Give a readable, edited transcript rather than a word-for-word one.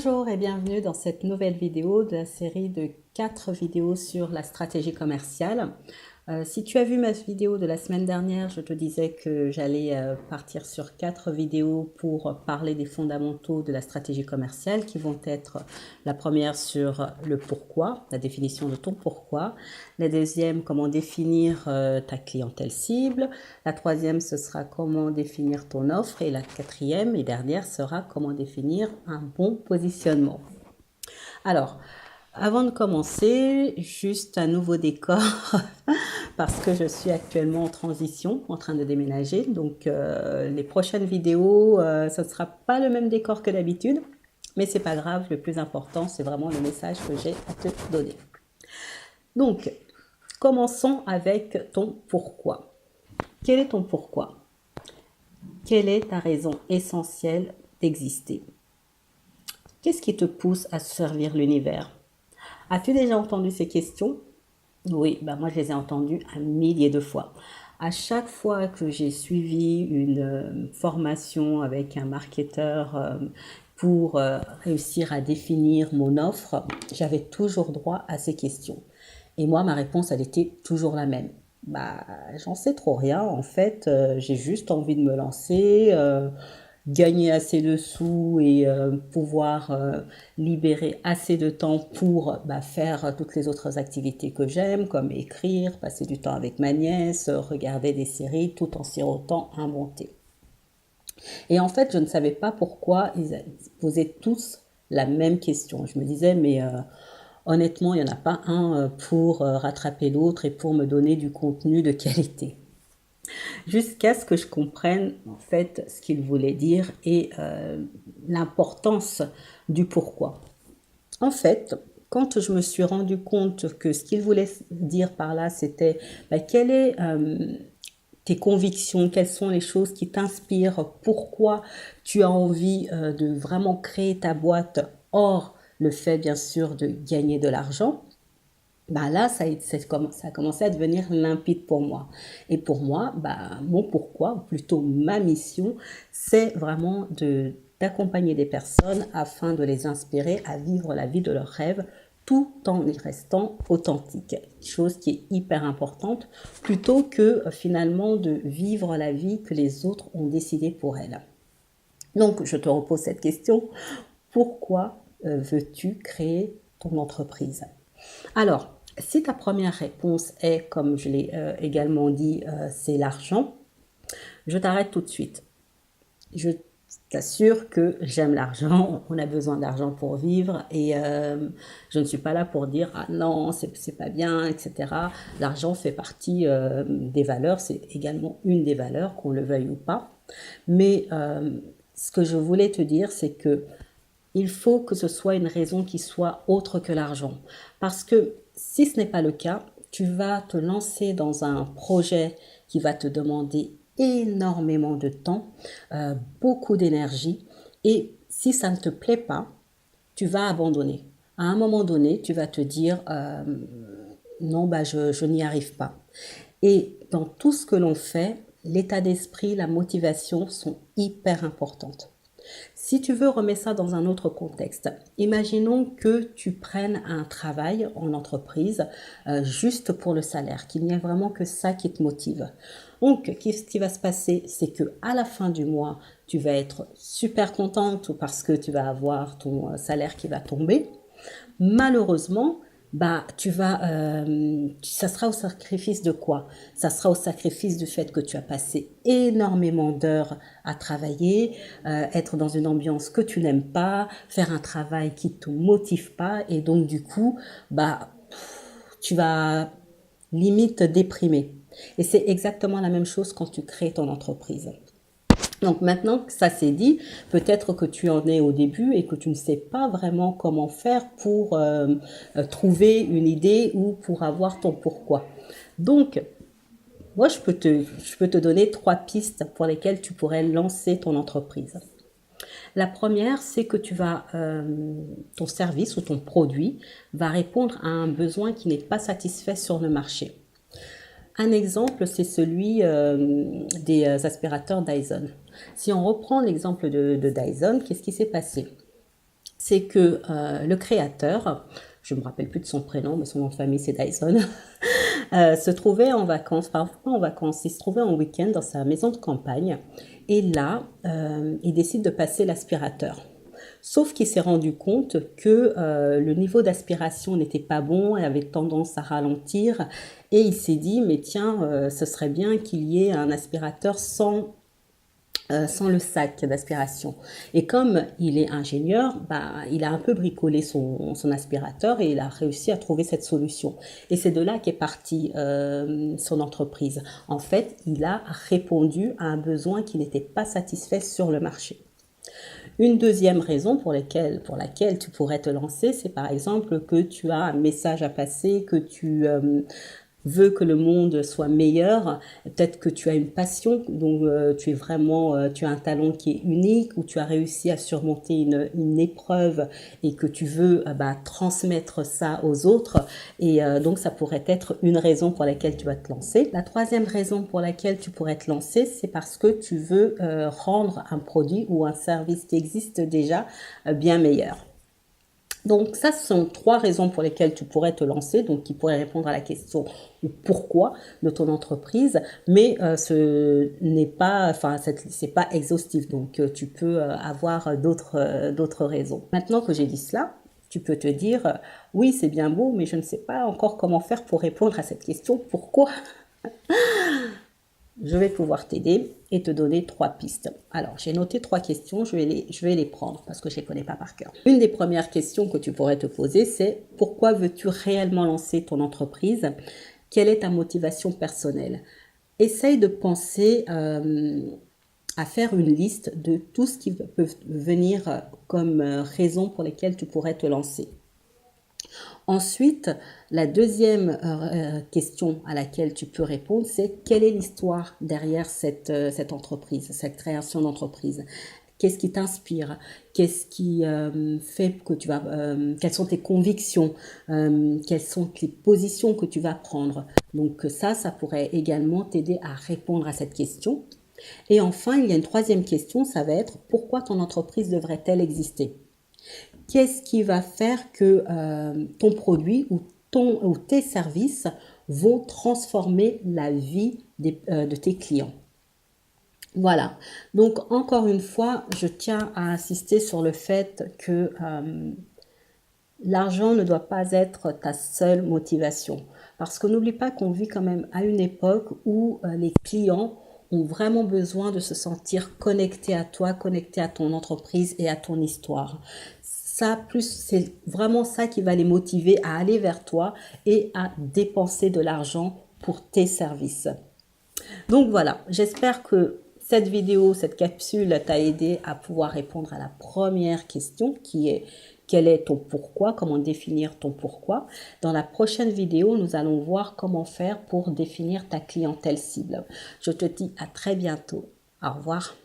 Bonjour et bienvenue dans cette nouvelle vidéo de la série de 4 vidéos sur la stratégie commerciale. Si tu as vu ma vidéo de la semaine dernière, je te disais que j'allais partir sur 4 vidéos pour parler des fondamentaux de la stratégie commerciale qui vont être la première sur le pourquoi, la définition de ton pourquoi, la deuxième comment définir ta clientèle cible, la troisième ce sera comment définir ton offre et la quatrième et dernière sera comment définir un bon positionnement. Alors, avant de commencer, juste un nouveau décor parce que je suis actuellement en transition, en train de déménager. Donc, les prochaines vidéos, ce ne sera pas le même décor que d'habitude, mais c'est pas grave. Le plus important, c'est vraiment le message que j'ai à te donner. Donc, commençons avec ton pourquoi. Quel est ton pourquoi? Quelle est ta raison essentielle d'exister? Qu'est-ce qui te pousse à servir l'univers? As-tu déjà entendu ces questions? Oui, moi je les ai entendues un millier de fois. À chaque fois que j'ai suivi une formation avec un marketeur pour réussir à définir mon offre, j'avais toujours droit à ces questions. Et moi, ma réponse, elle était toujours la même. J'en sais trop rien. En fait, j'ai juste envie de me lancer, gagner assez de sous et pouvoir libérer assez de temps pour faire toutes les autres activités que j'aime, comme écrire, passer du temps avec ma nièce, regarder des séries, tout en sirotant un bon thé. Et en fait, je ne savais pas pourquoi ils posaient tous la même question. Je me disais, mais honnêtement, il n'y en a pas un pour rattraper l'autre et pour me donner du contenu de qualité. Jusqu'à ce que je comprenne en fait ce qu'il voulait dire et l'importance du pourquoi. En fait, quand je me suis rendu compte que ce qu'il voulait dire par là, c'était quelle est tes convictions, quelles sont les choses qui t'inspirent, pourquoi tu as envie de vraiment créer ta boîte, hors le fait bien sûr de gagner de l'argent. Là, ça a commencé à devenir limpide pour moi. Et pour moi, mon pourquoi, ou plutôt ma mission, c'est vraiment d'accompagner des personnes afin de les inspirer à vivre la vie de leurs rêves tout en y restant authentique. Chose qui est hyper importante, plutôt que finalement de vivre la vie que les autres ont décidé pour elles. Donc, je te repose cette question. Pourquoi veux-tu créer ton entreprise? Alors, si ta première réponse est, comme je l'ai également dit, c'est l'argent, je t'arrête tout de suite. Je t'assure que j'aime l'argent, on a besoin d'argent pour vivre et je ne suis pas là pour dire « Ah non, c'est pas bien, etc. » L'argent fait partie des valeurs, c'est également une des valeurs, qu'on le veuille ou pas. Mais ce que je voulais te dire, c'est que il faut que ce soit une raison qui soit autre que l'argent. Parce que si ce n'est pas le cas, tu vas te lancer dans un projet qui va te demander énormément de temps, beaucoup d'énergie. Et si ça ne te plaît pas, tu vas abandonner. À un moment donné, tu vas te dire non, je n'y arrive pas. Et dans tout ce que l'on fait, l'état d'esprit, la motivation sont hyper importantes. Si tu veux, remets ça dans un autre contexte. Imaginons que tu prennes un travail en entreprise juste pour le salaire, qu'il n'y ait vraiment que ça qui te motive. Donc, ce qui va se passer, c'est que à la fin du mois, tu vas être super contente parce que tu vas avoir ton salaire qui va tomber. Malheureusement, ça sera au sacrifice de quoi? Ça sera au sacrifice du fait que tu as passé énormément d'heures à travailler, être dans une ambiance que tu n'aimes pas, faire un travail qui te motive pas et donc du coup, tu vas limite déprimer. Et c'est exactement la même chose quand tu crées ton entreprise. Donc maintenant que ça c'est dit, peut-être que tu en es au début et que tu ne sais pas vraiment comment faire pour trouver une idée ou pour avoir ton pourquoi. Donc, moi je peux te donner 3 pistes pour lesquelles tu pourrais lancer ton entreprise. La première, c'est que ton service ou ton produit va répondre à un besoin qui n'est pas satisfait sur le marché. Un exemple, c'est celui des aspirateurs Dyson. Si on reprend l'exemple de Dyson, qu'est-ce qui s'est passé? c'est que le créateur, je ne me rappelle plus de son prénom, mais son nom de famille c'est Dyson, se trouvait en vacances, parfois en vacances, il se trouvait en week-end dans sa maison de campagne, et là, il décide de passer l'aspirateur. Sauf qu'il s'est rendu compte que le niveau d'aspiration n'était pas bon, elle avait tendance à ralentir, et il s'est dit, mais tiens, ce serait bien qu'il y ait un aspirateur sans le sac d'aspiration. Et comme il est ingénieur, il a un peu bricolé son aspirateur et il a réussi à trouver cette solution. Et c'est de là qu'est partie son entreprise. En fait, il a répondu à un besoin qui n'était pas satisfait sur le marché. Une deuxième raison pour laquelle tu pourrais te lancer, c'est par exemple que tu as un message à passer, que tu veux que le monde soit meilleur, peut-être que tu as une passion, donc tu as un talent qui est unique, ou tu as réussi à surmonter une épreuve et que tu veux transmettre ça aux autres, et donc ça pourrait être une raison pour laquelle tu vas te lancer. La troisième raison pour laquelle tu pourrais te lancer, c'est parce que tu veux rendre un produit ou un service qui existe déjà bien meilleur. Donc ça, ce sont trois raisons pour lesquelles tu pourrais te lancer, donc qui pourraient répondre à la question pourquoi de ton entreprise, mais ce n'est pas, c'est pas exhaustif, donc tu peux avoir d'autres raisons. Maintenant que j'ai dit cela, tu peux te dire oui, c'est bien beau, mais je ne sais pas encore comment faire pour répondre à cette question pourquoi. Je vais pouvoir t'aider et te donner 3 pistes. Alors, j'ai noté 3 questions, je vais les prendre parce que je ne les connais pas par cœur. Une des premières questions que tu pourrais te poser, c'est pourquoi veux-tu réellement lancer ton entreprise? Quelle est ta motivation personnelle? Essaye de penser à faire une liste de tout ce qui peut venir comme raison pour lesquelles tu pourrais te lancer. Ensuite, la deuxième question à laquelle tu peux répondre, c'est quelle est l'histoire derrière cette entreprise, cette création d'entreprise? Qu'est-ce qui t'inspire? Qu'est-ce qui fait que tu vas... quelles sont tes convictions? Quelles sont les positions que tu vas prendre? Donc ça pourrait également t'aider à répondre à cette question. Et enfin, il y a une troisième question, ça va être pourquoi ton entreprise devrait-elle exister? Qu'est-ce qui va faire que ton produit ou tes services vont transformer la vie de tes clients? Voilà. Donc, encore une fois, je tiens à insister sur le fait que l'argent ne doit pas être ta seule motivation. Parce que n'oublie pas qu'on vit quand même à une époque où les clients ont vraiment besoin de se sentir connectés à toi, connectés à ton entreprise et à ton histoire. C'est vraiment ça qui va les motiver à aller vers toi et à dépenser de l'argent pour tes services. Donc voilà, j'espère que cette vidéo, cette capsule t'a aidé à pouvoir répondre à la première question qui est quel est ton pourquoi, comment définir ton pourquoi. Dans la prochaine vidéo, nous allons voir comment faire pour définir ta clientèle cible. Je te dis à très bientôt. Au revoir.